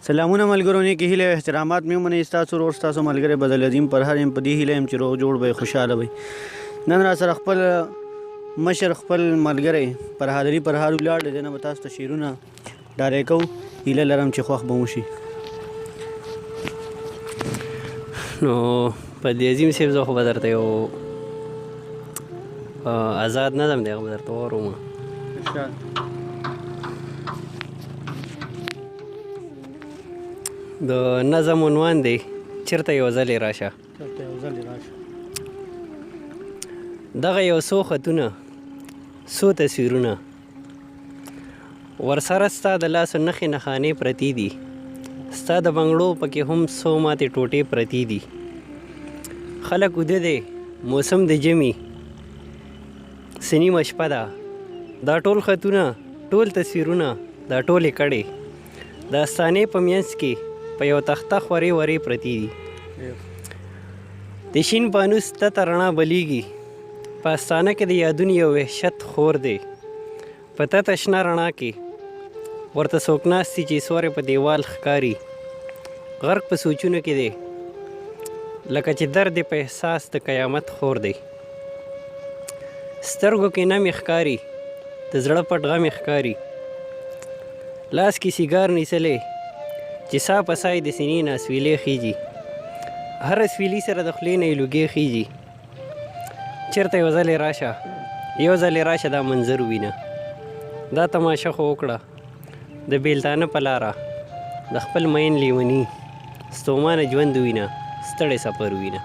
سلامونه ملګرو نیکې هیلې او احترامات مې ومنئ ستاسو ورور ستاسو ملګری بدل عظیم پرهر یم په دې هیله یم چې روغ جوړ به خوشحاله وئ. نن را سره خپل مشر خپل ملګری پرهادري پرهار ولاړ دی. نه به تاسو ته شعرونه ډالۍ کوو. هیله لرم چې خوښ به مو شي. نو بدل عظیم صاحب زه خو به درته یو آزاد نظم دی هغه به درته واورم. د نظم عنوان دی چېرته یو ځلې راشه. دغه یو څو خطونه څو تصویرونه ورسره ستا د لاسو نښې نښانې پرتې دي. ستا د بنګړو پکې هم څو ماتې ټوټې پرتې دي. خلک وده دی موسم د ژمي سنیمه شپه ده. دا ټول خطونه ټول تصویرونه دا ټولې کړې د استانې په منځ کې په یو تخته خورې ورې پرتې دي. د شین پانوس تته رڼا بلیږي په استانه کې د یادونو یو وحشت خور دی. په تته شنه رڼا کې ورته څوک ناست دي چې سورې په دیوال ښکاري. غرق په سوچونو کې دی لکه چې درد په احساس د قیامت خور دی. سترګو کې نمې ښکاري د زړه پټ غمې ښکاري. لاس کې سیګار نیسلی چې سا په سای د سینې نه اسویلې خیږي. هره اسویلي سره د خولې نه یې لوګې خیږي. چېرته یو ځلې راشه یو ځلې راشه دا منظر ووینه. دا تماشه خو وکړه د بیلتانه په لاره د خپل مین لیوني ستومانه ژوند ووینه ستړی سفر ووینه.